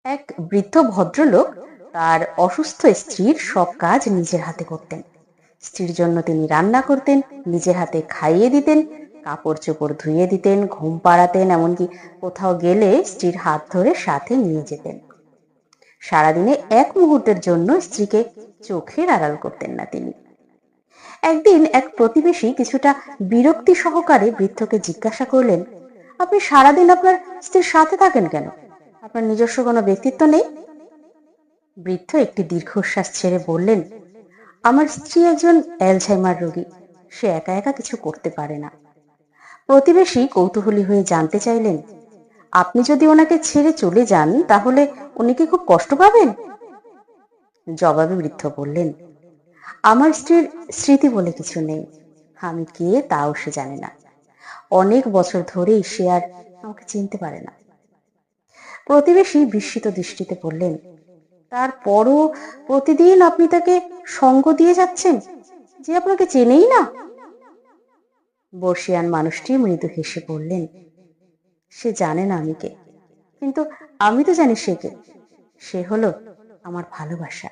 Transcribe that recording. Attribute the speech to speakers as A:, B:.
A: এক বৃদ্ধ ভদ্রলোক তার অসুস্থ স্ত্রীর সব কাজ নিজের হাতে করতেন। স্ত্রীর জন্য তিনি রান্না করতেন, নিজের হাতে খাইয়ে দিতেন, কাপড় চোপড় ধুয়ে দিতেন, ঘুম পাড়াতেন, এমনকি কোথাও গেলে স্ত্রীর হাত ধরে সাথে নিয়ে যেতেন। সারাদিনে এক মুহূর্তের জন্য স্ত্রীকে চোখের আড়াল করতেন না তিনি। একদিন এক প্রতিবেশী কিছুটা বিরক্তি সহকারে বৃদ্ধকে জিজ্ঞাসা করলেন, আপনি সারাদিন আপনার স্ত্রীর সাথে থাকেন কেন? আপনার নিজস্ব কোনো ব্যক্তিত্ব নেই? বৃদ্ধ একটি দীর্ঘশ্বাস ছেড়ে বললেন, আমার স্ত্রী একজন অ্যালঝাইমার রোগী, সে একা একা কিছু করতে পারে না। প্রতিবেশী কৌতূহলী হয়ে জানতে চাইলেন, আপনি যদি ওনাকে ছেড়ে চলে যান তাহলে উনি কি খুব কষ্ট পাবেন? জবাবে বৃদ্ধ বললেন, আমার স্ত্রীর স্মৃতি বলে কিছু নেই, আমি কে তাও সে জানে না। অনেক বছর ধরেই সে আর আমাকে চিনতে পারে না। প্রতিবেশী বিস্মিত দৃষ্টিতে বললেন, তারপরও প্রতিদিন আপনি তাকে সঙ্গ দিয়ে যাচ্ছেন, যে আপনাকে চেনেই না? বর্ষিয়ান মানুষটি মৃদু হেসে বললেন, সে জানে না আমি কে, কিন্তু আমি তো জানি সে কে। সে হলো আমার ভালোবাসা।